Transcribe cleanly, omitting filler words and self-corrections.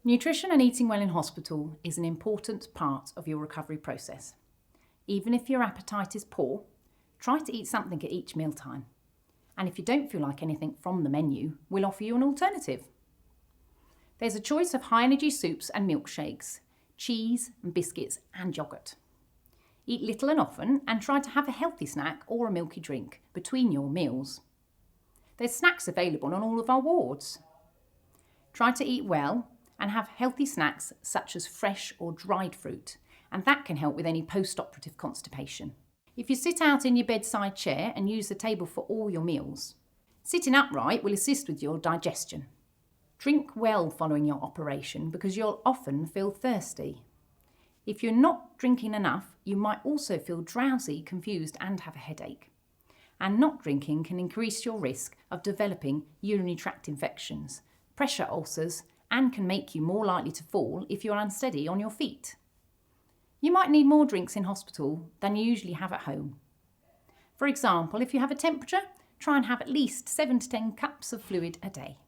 Nutrition and eating well in hospital is an important part of your recovery process. Even if your appetite is poor, try to eat something at each mealtime. And if you don't feel like anything from the menu, we'll offer you an alternative. There's a choice of high-energy soups and milkshakes, cheese and biscuits and yoghurt. Eat little and often and try to have a healthy snack or a milky drink between your meals. There's snacks available on all of our wards. Try to eat well and have healthy snacks such as fresh or dried fruit, and that can help with any post-operative constipation. If you sit out in your bedside chair and use the table for all your meals, sitting upright will assist with your digestion. Drink well following your operation because you'll often feel thirsty. If you're not drinking enough, you might also feel drowsy, confused and have a headache. And not drinking can increase your risk of developing urinary tract infections, pressure ulcers, and can make you more likely to fall if you're unsteady on your feet. You might need more drinks in hospital than you usually have at home. For example, if you have a temperature, try and have at least 7 to 10 cups of fluid a day.